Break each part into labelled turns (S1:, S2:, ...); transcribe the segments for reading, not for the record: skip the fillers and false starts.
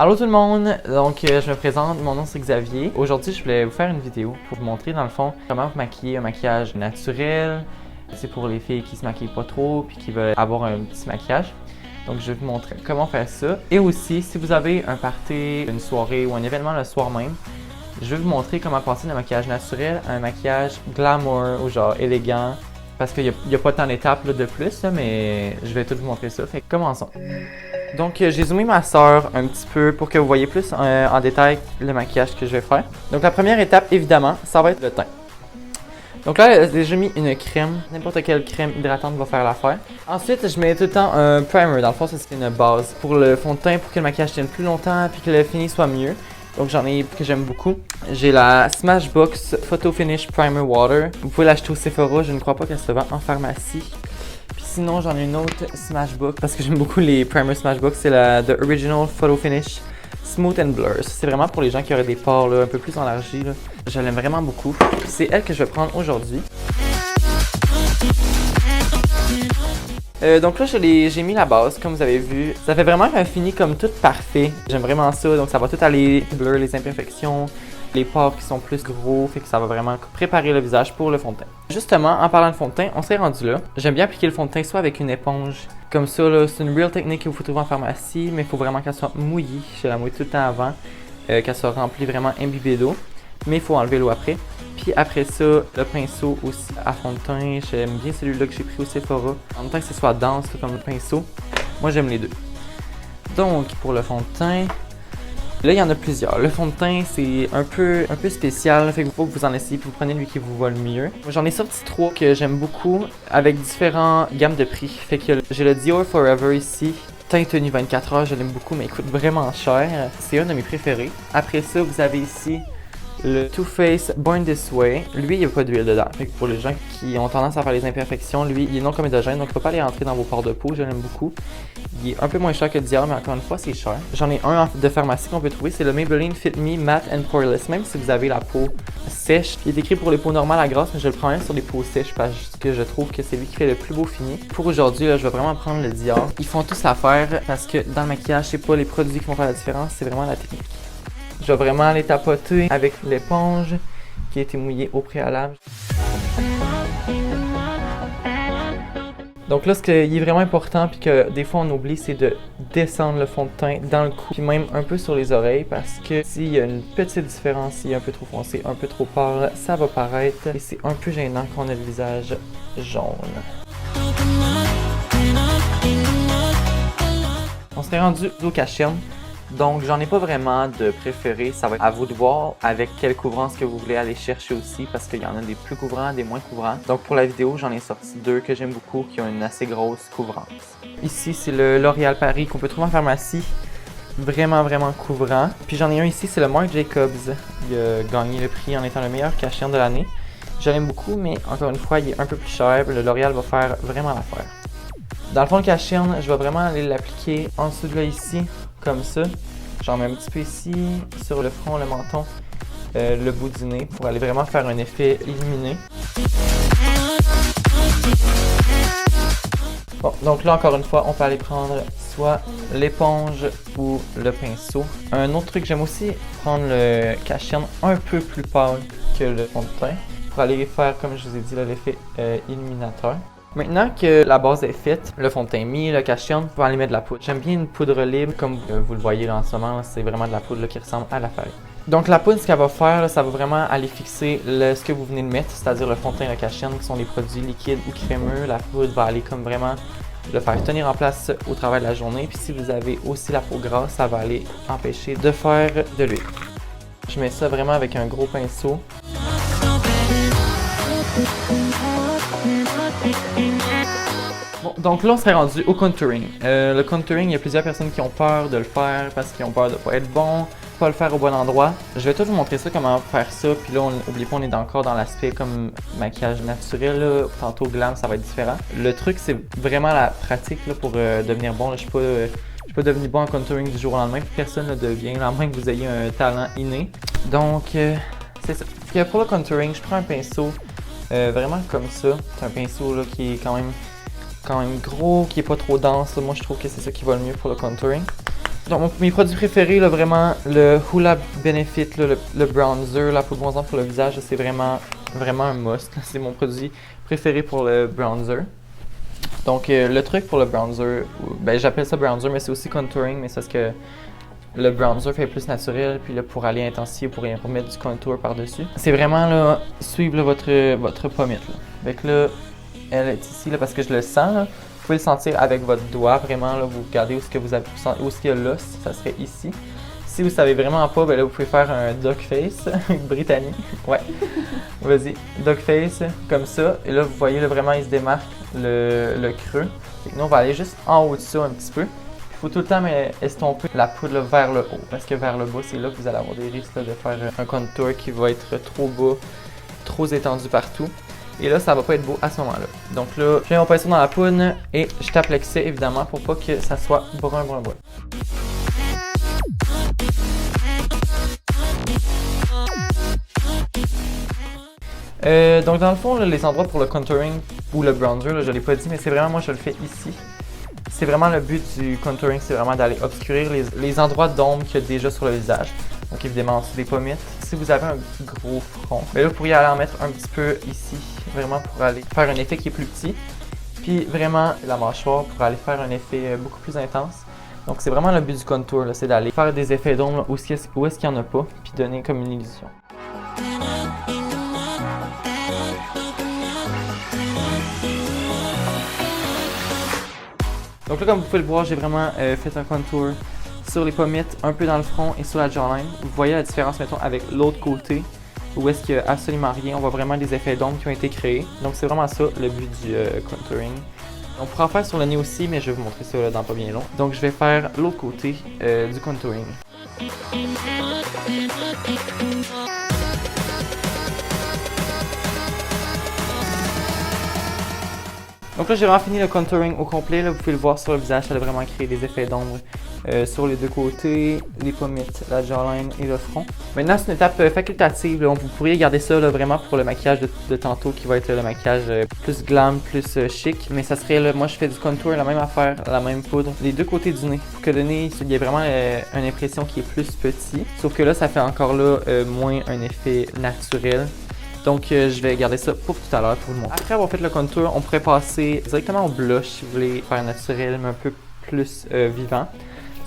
S1: Allô tout le monde, donc je me présente, mon nom c'est Xavier. Aujourd'hui je voulais vous faire une vidéo pour vous montrer dans le fond comment vous maquiller un maquillage naturel. C'est pour les filles qui se maquillent pas trop puis qui veulent avoir un petit maquillage. Donc je vais vous montrer comment faire ça. Et aussi si vous avez un party, une soirée ou un événement le soir même, je vais vous montrer comment passer d'un maquillage naturel à un maquillage glamour ou genre élégant. Parce qu'il n'y a pas tant d'étapes de plus, là, mais je vais tout vous montrer ça. Fait que commençons. Donc j'ai zoomé ma soeur un petit peu pour que vous voyez plus en détail le maquillage que je vais faire. Donc la première étape, évidemment, ça va être le teint. Donc là, j'ai déjà mis une crème. N'importe quelle crème hydratante va faire l'affaire. Ensuite, je mets tout le temps un primer. Dans le fond, ça c'est une base pour le fond de teint pour que le maquillage tienne plus longtemps et que le fini soit mieux. Donc j'en ai que j'aime beaucoup. J'ai la Smashbox Photo Finish Primer Water. Vous pouvez l'acheter au Sephora, je ne crois pas qu'elle se vend en pharmacie. Puis sinon j'en ai une autre Smashbox parce que j'aime beaucoup les primers Smashbox. C'est la The Original Photo Finish Smooth and Blur. C'est vraiment pour les gens qui auraient des pores là, un peu plus enlargis. Là. Je l'aime vraiment beaucoup. C'est elle que je vais prendre aujourd'hui. Donc là, j'ai mis la base, comme vous avez vu. Ça fait vraiment un fini comme tout parfait. J'aime vraiment ça, donc ça va tout aller blur les imperfections, les pores qui sont plus gros, fait que ça va vraiment préparer le visage pour le fond de teint. Justement, en parlant de fond de teint, on s'est rendu là. J'aime bien appliquer le fond de teint soit avec une éponge, comme ça, là, c'est une real technique que vous trouvez en pharmacie, mais il faut vraiment qu'elle soit mouillée. Je la mouille tout le temps avant, qu'elle soit remplie vraiment imbibée d'eau, mais il faut enlever l'eau après. Puis après ça, le pinceau aussi à fond de teint, j'aime bien celui-là que j'ai pris au Sephora. En même temps que ce soit dense comme le pinceau, moi j'aime les deux. Donc pour le fond de teint, là il y en a plusieurs. Le fond de teint c'est un peu spécial, fait qu'il faut que vous en essayez puis vous prenez lui qui vous va le mieux. J'en ai sorti 3 que j'aime beaucoup avec différentes gammes de prix. Fait que j'ai le Dior Forever ici. Teint tenu 24 heures, je l'aime beaucoup mais il coûte vraiment cher. C'est un de mes préférés. Après ça, vous avez ici le Too Faced Born This Way, lui il n'y a pas d'huile dedans. Fait que pour les gens qui ont tendance à faire les imperfections, lui il est non comédogène, donc il ne faut pas les rentrer dans vos pores de peau, je l'aime beaucoup. Il est un peu moins cher que Dior, mais encore une fois c'est cher. J'en ai un de pharmacie qu'on peut trouver, c'est le Maybelline Fit Me Matte and Poreless. Même si vous avez la peau sèche, il est écrit pour les peaux normales à grasse, mais je le prends même sur les peaux sèches parce que je trouve que c'est lui qui fait le plus beau fini. Pour aujourd'hui, je vais vraiment prendre le Dior. Ils font tous l'affaire parce que dans le maquillage, c'est pas les produits qui vont faire la différence, c'est vraiment la technique. Je vais vraiment les tapoter avec l'éponge qui a été mouillée au préalable. Donc là, ce qui est vraiment important puis que des fois on oublie, c'est de descendre le fond de teint dans le cou puis même un peu sur les oreilles parce que s'il y a une petite différence, s'il est un peu trop foncé, un peu trop pâle, ça va paraître et c'est un peu gênant quand on a le visage jaune. On s'est rendu au cache-cerne. Donc, j'en ai pas vraiment de préféré. Ça va être à vous de voir avec quelle couvrance que vous voulez aller chercher aussi parce qu'il y en a des plus couvrants, des moins couvrants. Donc, pour la vidéo, j'en ai sorti 2 que j'aime beaucoup qui ont une assez grosse couvrance. Ici, c'est le L'Oréal Paris qu'on peut trouver en pharmacie. Vraiment couvrant. Puis j'en ai un ici, c'est le Marc Jacobs. Il a gagné le prix en étant le meilleur cache-cerne de l'année. Je l'aime beaucoup, mais encore une fois, il est un peu plus cher. Le L'Oréal va faire vraiment l'affaire. Dans le fond, le cache-cerne, je vais vraiment aller l'appliquer en dessous de là ici. Comme ça, j'en mets un petit peu ici, sur le front, le menton, le bout du nez pour aller vraiment faire un effet illuminé. Bon, donc là encore une fois, on peut aller prendre soit l'éponge ou le pinceau. Un autre truc, j'aime aussi prendre le cache-cerne un peu plus pâle que le fond de teint pour aller faire, comme je vous ai dit, l'effet illuminateur. Maintenant que la base est faite, le fond de teint mis, le cache-cerne, vous pouvez aller mettre de la poudre. J'aime bien une poudre libre, comme vous le voyez là en ce moment, c'est vraiment de la poudre là, qui ressemble à la feuille. Donc la poudre, ce qu'elle va faire, là, ça va vraiment aller fixer ce que vous venez de mettre, c'est-à-dire le fond de teint et le cache-cerne, qui sont des produits liquides ou crémeux. La poudre va aller comme vraiment le faire tenir en place au travers de la journée. Puis si vous avez aussi la peau grasse, ça va aller empêcher de faire de l'huile. Je mets ça vraiment avec un gros pinceau. Bon, donc là on serait rendu au contouring. Le contouring, il y a plusieurs personnes qui ont peur de le faire parce qu'ils ont peur de pas être bon, pas le faire au bon endroit. Je vais tout vous montrer ça, comment faire ça. Puis là, n'oubliez pas, on est encore dans l'aspect comme maquillage naturel. Là. Tantôt glam, ça va être différent. Le truc, c'est vraiment la pratique là, pour devenir bon. Là, je suis pas devenu bon en contouring du jour au lendemain. Personne ne devient, à moins que vous ayez un talent inné. Donc, c'est ça. Puis pour le contouring, je prends un pinceau vraiment comme ça. C'est un pinceau là, qui est quand même gros, qui est pas trop dense. Moi, je trouve que c'est ça qui va le mieux pour le contouring. Donc mes produits préférés, là, vraiment, le Hoola Benefit, là, le bronzer, la poudre bronzante pour le visage, c'est vraiment un must. C'est mon produit préféré pour le bronzer. Donc le truc pour le bronzer, ben j'appelle ça bronzer, mais c'est aussi contouring, mais c'est parce que le bronzer fait plus naturel, puis là pour aller intensifier, pour mettre du contour par-dessus. C'est vraiment là, suivre là, votre pommette. Là. Fait que là, elle est ici là, parce que je le sens. Là. Vous pouvez le sentir avec votre doigt, vraiment, là, vous regardez où est-ce que vous avez, où est-ce qu'il y a l'os, ça serait ici. Si vous savez vraiment pas, ben là vous pouvez faire un duck face britannique. Ouais. Vas-y, duck face, comme ça. Et là vous voyez là, vraiment il se démarque le creux. Et nous on va aller juste en haut de ça un petit peu. Il faut tout le temps estomper la poudre là, vers le haut. Parce que vers le bas, c'est là que vous allez avoir des risques là, de faire un contour qui va être trop bas, trop étendu partout. Et là, ça va pas être beau à ce moment-là. Donc là, je mets mon pinceau dans la poudre et je tape l'excès évidemment pour pas que ça soit brun. Donc dans le fond, là, les endroits pour le contouring ou le bronzer, là, je l'ai pas dit, mais c'est vraiment, moi je le fais ici. C'est vraiment le but du contouring, c'est vraiment d'aller obscurir les endroits d'ombre qu'il y a déjà sur le visage. Donc évidemment, c'est des pommettes. Si vous avez un gros front, mais là vous pourriez aller en mettre un petit peu ici, vraiment pour aller faire un effet qui est plus petit. Puis vraiment la mâchoire pour aller faire un effet beaucoup plus intense. Donc c'est vraiment le but du contour, c'est d'aller faire des effets d'ombre où est-ce qu'il n'y en a pas, puis donner comme une illusion. Donc là, comme vous pouvez le voir, j'ai vraiment fait un contour sur les pommettes, un peu dans le front et sur la jawline. Vous voyez la différence, mettons, avec l'autre côté, où est-ce qu'il n'y a absolument rien. On voit vraiment des effets d'ombre qui ont été créés. Donc c'est vraiment ça le but du contouring. On pourra en faire sur le nez aussi, mais je vais vous montrer ça là, dans pas bien long. Donc je vais faire l'autre côté du contouring. Donc là, j'ai vraiment fini le contouring au complet. Là, vous pouvez le voir sur le visage, ça a vraiment créé des effets d'ombre sur les deux côtés, les pommettes, la jawline et le front. Maintenant, c'est une étape facultative. Là, vous pourriez garder ça là, vraiment pour le maquillage de tantôt, qui va être le maquillage plus glam, plus chic. Mais ça serait, là, moi je fais du contour, la même affaire, la même poudre, les deux côtés du nez. Pour que le nez, il y ait vraiment une impression qui est plus petit. Sauf que là, ça fait encore là moins un effet naturel. Donc je vais garder ça pour tout à l'heure pour vous le montrer. Après avoir fait le contour, on pourrait passer directement au blush si vous voulez faire naturel mais un peu plus vivant.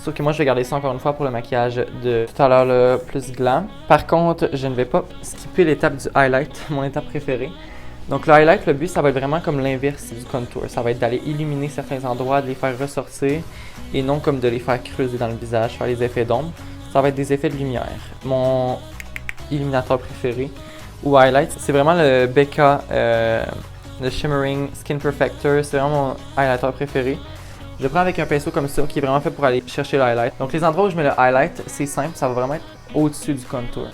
S1: Sauf que moi je vais garder ça encore une fois pour le maquillage de tout à l'heure plus glam. Par contre, je ne vais pas skipper l'étape du highlight, mon étape préférée. Donc le highlight, le but ça va être vraiment comme l'inverse du contour. Ça va être d'aller illuminer certains endroits, de les faire ressortir et non comme de les faire creuser dans le visage, faire les effets d'ombre. Ça va être des effets de lumière. Mon illuminateur préféré ou highlight, c'est vraiment le Becca, le Shimmering Skin Perfector, c'est vraiment mon highlighter préféré. Je le prends avec un pinceau comme ça qui est vraiment fait pour aller chercher le highlight. Donc les endroits où je mets le highlight, c'est simple, ça va vraiment être au-dessus du contour.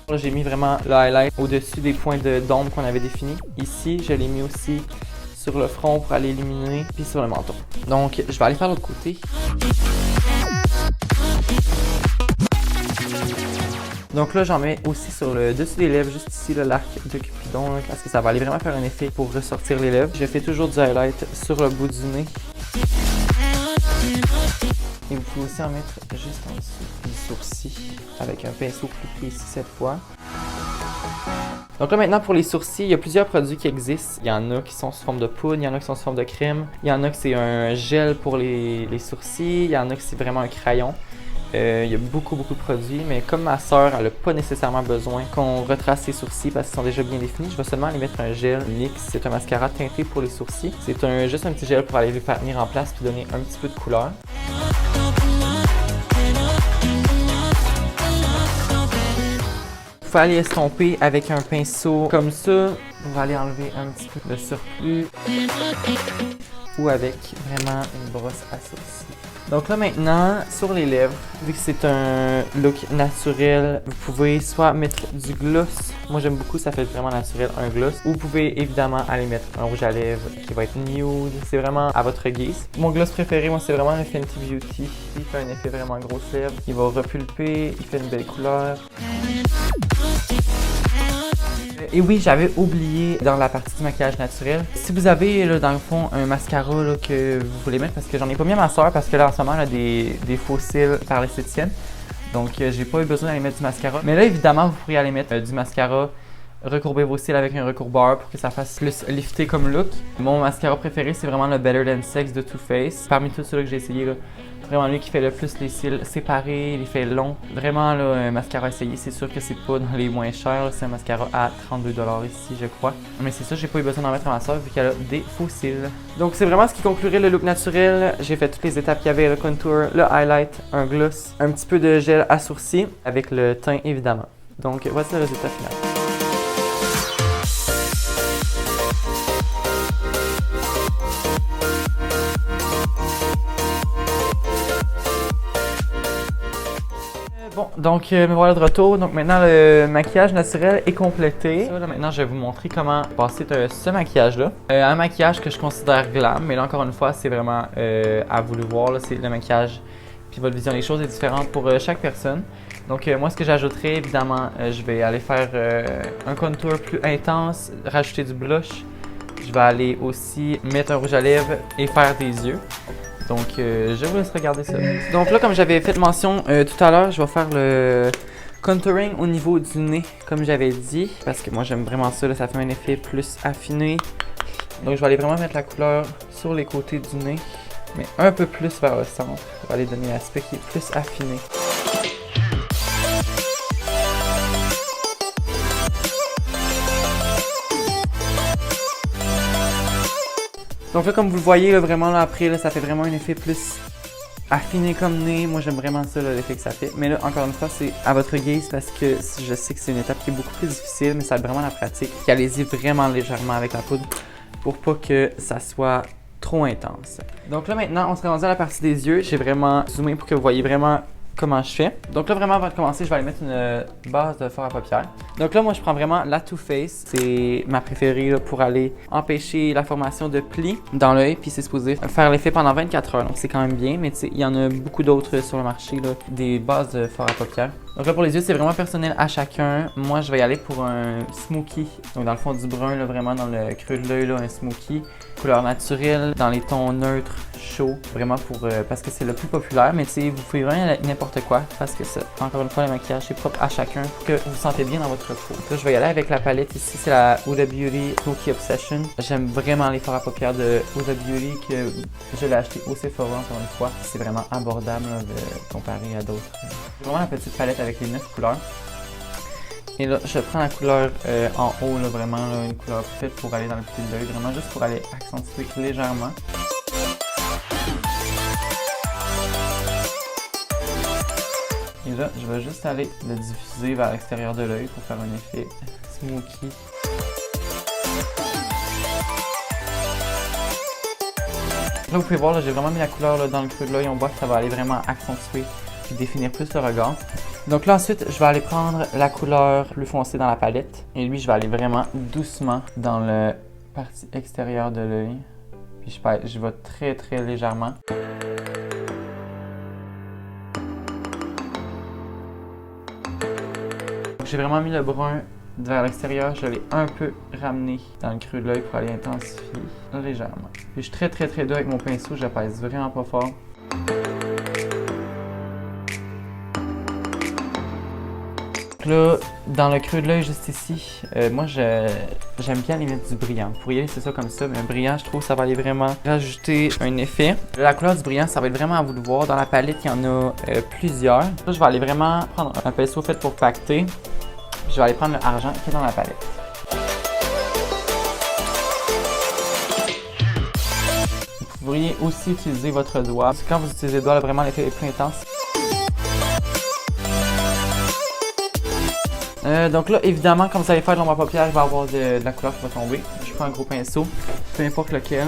S1: Là, j'ai mis vraiment le highlight au-dessus des points d'ombre qu'on avait définis. Ici, je l'ai mis aussi sur le front pour aller illuminer, puis sur le menton. Donc, je vais aller faire l'autre côté. Donc là, j'en mets aussi sur le dessus des lèvres, juste ici, l'arc de Cupidon, parce que ça va aller vraiment faire un effet pour ressortir les lèvres. Je fais toujours du highlight sur le bout du nez. Et vous pouvez aussi en mettre juste en dessous des sourcils, avec un pinceau plus précis cette fois. Donc là maintenant pour les sourcils, il y a plusieurs produits qui existent. Il y en a qui sont sous forme de poudre, il y en a qui sont sous forme de crème. Il y en a que c'est un gel pour les sourcils, il y en a que c'est vraiment un crayon. Il y a beaucoup de produits, mais comme ma soeur elle n'a pas nécessairement besoin qu'on retrace ses sourcils parce qu'ils sont déjà bien définis, je vais seulement aller mettre un gel NYX. C'est un mascara teinté pour les sourcils. C'est juste un petit gel pour aller les faire tenir en place et donner un petit peu de couleur. Vous pouvez aller estomper avec un pinceau comme ça pour aller enlever un petit peu de surplus ou avec vraiment une brosse à sourcils. Donc là maintenant, sur les lèvres, vu que c'est un look naturel, vous pouvez soit mettre du gloss, moi j'aime beaucoup, ça fait vraiment naturel un gloss, ou vous pouvez évidemment aller mettre un rouge à lèvres qui va être nude, c'est vraiment à votre guise. Mon gloss préféré, moi c'est vraiment le Fenty Beauty, il fait un effet vraiment grosse lèvres, il va repulper, il fait une belle couleur. Et oui, j'avais oublié dans la partie du maquillage naturel. Si vous avez là, dans le fond un mascara là, que vous voulez mettre, parce que j'en ai pas mis à ma soeur parce que là en ce moment elle a des faux cils par l'esthéticienne. Donc j'ai pas eu besoin d'aller mettre du mascara. Mais là évidemment vous pourriez aller mettre du mascara, recourber vos cils avec un recourbeur pour que ça fasse plus lifté comme look. Mon mascara préféré c'est vraiment le Better Than Sex de Too Faced. Parmi tous ceux-là que j'ai essayé là, vraiment lui qui fait le plus les cils séparés, les fait longs. Vraiment là, un mascara à essayer. C'est sûr que c'est pas dans les moins chers. C'est un mascara à 32$ ici, je crois. Mais c'est ça, j'ai pas eu besoin d'en mettre à ma soeur vu qu'elle a des faux cils. Donc c'est vraiment ce qui conclurait le look naturel. J'ai fait toutes les étapes qu'il y avait, le contour, le highlight, un gloss, un petit peu de gel à sourcils avec le teint évidemment. Donc voici le résultat final. Bon, donc me voilà de retour. Donc maintenant le maquillage naturel est complété. Là, maintenant je vais vous montrer comment passer de ce maquillage-là. Un maquillage que je considère glam, mais là encore une fois c'est vraiment à vous le voir. C'est le maquillage, puis votre vision des choses est différente pour chaque personne. Donc moi ce que j'ajouterais évidemment, je vais aller faire un contour plus intense, rajouter du blush. Je vais aller aussi mettre un rouge à lèvres et faire des yeux. Donc, je vous laisse regarder ça. Donc là, comme j'avais fait mention tout à l'heure, je vais faire le contouring au niveau du nez, comme j'avais dit. Parce que moi, j'aime vraiment ça, là, ça fait un effet plus affiné. Donc, je vais aller vraiment mettre la couleur sur les côtés du nez, mais un peu plus vers le centre, pour aller donner l'aspect qui est plus affiné. Donc là, comme vous le voyez, là, vraiment là, après, là, ça fait vraiment un effet plus affiné comme nez. Moi, j'aime vraiment ça, l'effet que ça fait. Mais là, encore une fois, c'est à votre guise parce que je sais que c'est une étape qui est beaucoup plus difficile, mais ça aide vraiment la pratique. Puis allez-y vraiment légèrement avec la poudre pour pas que ça soit trop intense. Donc là, maintenant, on se rendu à la partie des yeux. J'ai vraiment zoomé pour que vous voyez vraiment comment je fais. Donc là, vraiment, avant de commencer, je vais aller mettre une base de fard à paupières. Donc là, moi, je prends vraiment la Too Faced. C'est ma préférée là, pour aller empêcher la formation de plis dans l'œil. Puis c'est supposé faire l'effet pendant 24 heures. Donc c'est quand même bien, mais tu sais, il y en a beaucoup d'autres sur le marché, là, des bases de fard à paupières. Donc là, pour les yeux, c'est vraiment personnel à chacun. Moi, je vais y aller pour un smoky. Donc dans le fond du brun, là, vraiment dans le creux de l'œil, un smoky. Couleur naturelle, dans les tons neutres, chauds. Vraiment pour parce que c'est le plus populaire. Mais tu sais, vous pouvez vraiment n'importe quoi. Parce que ça, encore une fois, le maquillage est propre à chacun pour que vous vous sentez bien dans votre peau. Là, je vais y aller avec la palette ici. C'est la Huda Beauty Smoky Obsession. J'aime vraiment les fards à paupières de Huda Beauty que je l'ai acheté au Sephora encore une fois. C'est vraiment abordable là, comparé à d'autres. C'est vraiment la petite palette avec les 9 couleurs. Et là, je prends la couleur en haut, là, vraiment là, une couleur faite pour aller dans le pupille de l'œil, vraiment juste pour aller accentuer légèrement. Et là, je vais juste aller le diffuser vers l'extérieur de l'œil pour faire un effet smoky. Là, vous pouvez voir, j'ai vraiment mis la couleur là, dans le creux de l'œil. On voit que ça va aller vraiment accentuer et définir plus le regard. Donc là, ensuite, je vais aller prendre la couleur plus foncée dans la palette. Et lui, je vais aller vraiment doucement dans la partie extérieure de l'œil. Puis je vais très, très légèrement. J'ai vraiment mis le brun vers l'extérieur, je l'ai un peu ramené dans le creux de l'œil pour aller intensifier légèrement. Puis je suis très très très doux avec mon pinceau, je pèse vraiment pas fort. Là, dans le creux de l'œil juste ici, moi j'aime bien aller mettre du brillant. Vous pourriez laisser ça comme ça, mais un brillant, je trouve que ça va aller vraiment rajouter un effet. La couleur du brillant, ça va être vraiment à vous de voir. Dans la palette, il y en a plusieurs. Là, je vais aller vraiment prendre un pinceau fait pour pacter. Je vais aller prendre le argent qui est dans la palette. Vous pourriez aussi utiliser votre doigt. Quand vous utilisez le doigt, là, vraiment l'effet est plus intense. Donc là, évidemment, comme vous allez faire de l'ombre à paupières, il va y avoir de la couleur qui va tomber. Je prends un gros pinceau, peu importe lequel.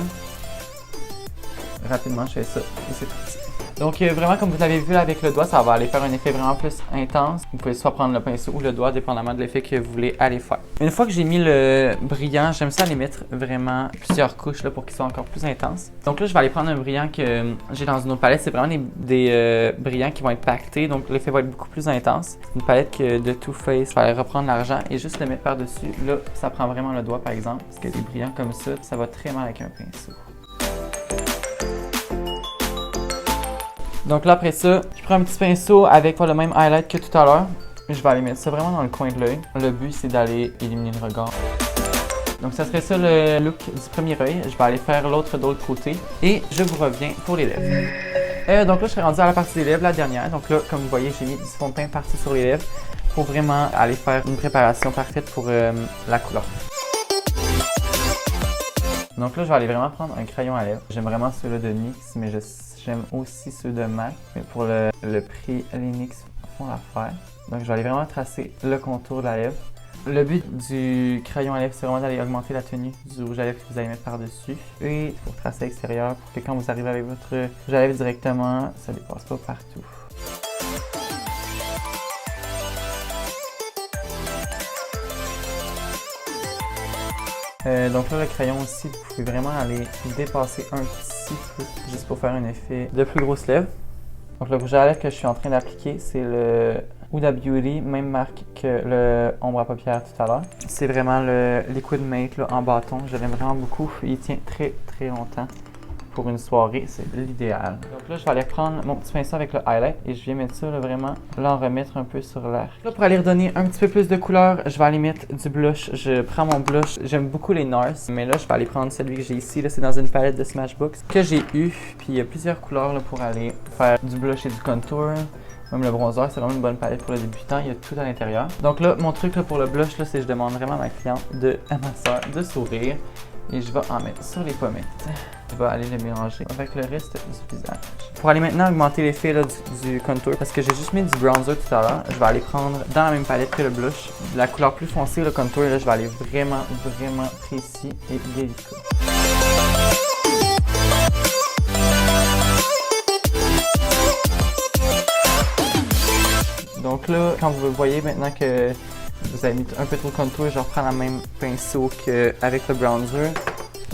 S1: Rapidement, je fais ça et c'est parti. Donc vraiment comme vous l'avez vu là, avec le doigt, ça va aller faire un effet vraiment plus intense. Vous pouvez soit prendre le pinceau ou le doigt, dépendamment de l'effet que vous voulez aller faire. Une fois que j'ai mis le brillant, j'aime ça aller mettre vraiment plusieurs couches là, pour qu'il soit encore plus intense. Donc là, je vais aller prendre un brillant que j'ai dans une autre palette. C'est vraiment des brillants qui vont être pactés, donc l'effet va être beaucoup plus intense. Une palette de Too Faced, je vais aller reprendre l'argent et juste le mettre par-dessus. Là, ça prend vraiment le doigt par exemple, parce que des brillants comme ça va très mal avec un pinceau. Donc là, après ça, je prends un petit pinceau avec le même highlight que tout à l'heure. Je vais aller mettre ça vraiment dans le coin de l'œil. Le but, c'est d'aller éliminer le regard. Donc ça serait ça le look du premier œil. Je vais aller faire l'autre de l'autre côté. Et je vous reviens pour les lèvres. Donc là, je suis rendu à la partie des lèvres, la dernière. Donc là, comme vous voyez, j'ai mis du fond de teint parti sur les lèvres pour vraiment aller faire une préparation parfaite pour la couleur. Donc là, je vais aller vraiment prendre un crayon à lèvres. J'aime vraiment ceux-là de NYX, mais j'aime aussi ceux de MAC. Mais pour le prix, les NYX font l'affaire. Donc je vais aller vraiment tracer le contour de la lèvre. Le but du crayon à lèvres, c'est vraiment d'aller augmenter la tenue du rouge à lèvres que vous allez mettre par-dessus. Et pour tracer à l'extérieur, pour que quand vous arrivez avec votre rouge à lèvres directement, ça ne dépasse pas partout. Donc là, le crayon aussi, vous pouvez vraiment aller dépasser un petit peu, juste pour faire un effet de plus grosse lèvre. Donc le rouge à lèvres que je suis en train d'appliquer, c'est le Huda Beauty, même marque que le ombre à paupières tout à l'heure. C'est vraiment le Liquid Make là, en bâton, je l'aime vraiment beaucoup, il tient très longtemps. Pour une soirée, c'est l'idéal. Donc là, je vais aller prendre mon petit pinceau avec le highlight et je viens mettre ça là, vraiment, là en remettre un peu sur l'air. Là, pour aller redonner un petit peu plus de couleur, je vais aller mettre du blush. Je prends mon blush, j'aime beaucoup les NARS, mais là, je vais aller prendre celui que j'ai ici. Là, c'est dans une palette de Smashbox que j'ai eu. Puis il y a plusieurs couleurs là, pour aller faire du blush et du contour. Même le bronzer, c'est vraiment une bonne palette pour le débutant, il y a tout à l'intérieur. Donc là, mon truc là, pour le blush, c'est que je demande vraiment à ma cliente, à ma soeur, de sourire. Et je vais en mettre sur les pommettes. Je vais aller le mélanger avec le reste du visage. Pour aller maintenant augmenter l'effet du contour, parce que j'ai juste mis du bronzer tout à l'heure, je vais aller prendre dans la même palette que le blush, la couleur plus foncée, le contour, et là je vais aller vraiment précis et délicat. Donc là, quand vous voyez maintenant que vous avez mis un peu trop de contour, je reprends le même pinceau qu'avec le bronzer.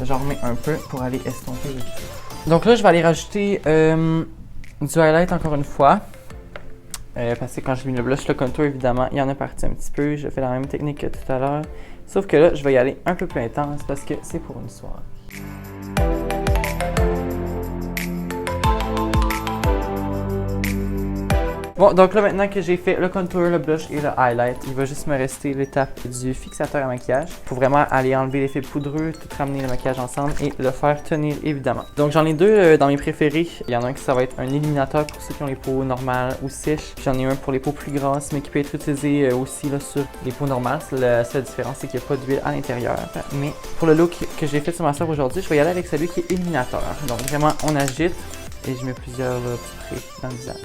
S1: J'en remets un peu pour aller estomper le tout. Donc là, je vais aller rajouter du highlight encore une fois. Parce que quand j'ai mis le blush, le contour, évidemment, il y en a parti un petit peu. Je fais la même technique que tout à l'heure. Sauf que là, je vais y aller un peu plus intense parce que c'est pour une soirée. Bon, donc là, maintenant que j'ai fait le contour, le blush et le highlight, il va juste me rester l'étape du fixateur à maquillage pour vraiment aller enlever l'effet poudreux, tout ramener le maquillage ensemble et le faire tenir, évidemment. Donc, j'en ai deux dans mes préférés. Il y en a un qui ça va être un éliminateur pour ceux qui ont les peaux normales ou sèches. J'en ai un pour les peaux plus grasses, mais qui peut être utilisé aussi là, sur les peaux normales. La seule différence, c'est qu'il n'y a pas d'huile à l'intérieur. Mais pour le look que j'ai fait sur ma soeur aujourd'hui, je vais y aller avec celui qui est éliminateur. Donc, vraiment, on agite et je mets plusieurs petits traits dans le visage.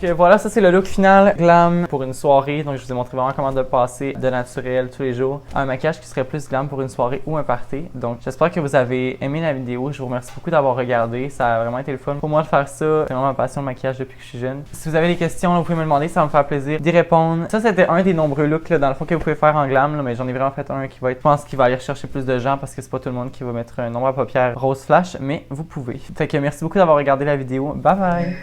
S1: Donc voilà, ça c'est le look final glam pour une soirée. Donc je vous ai montré vraiment comment de passer de naturel tous les jours à un maquillage qui serait plus glam pour une soirée ou un party. Donc j'espère que vous avez aimé la vidéo. Je vous remercie beaucoup d'avoir regardé. Ça a vraiment été le fun pour moi de faire ça. C'est vraiment ma passion le maquillage depuis que je suis jeune. Si vous avez des questions, là, vous pouvez me demander, ça va me faire plaisir d'y répondre. Ça c'était un des nombreux looks là, dans le fond que vous pouvez faire en glam, là, mais j'en ai vraiment fait un qui va être, je pense qu'il va aller rechercher plus de gens parce que c'est pas tout le monde qui va mettre un ombre à paupières rose flash, mais vous pouvez. Fait que merci beaucoup d'avoir regardé la vidéo. Bye bye!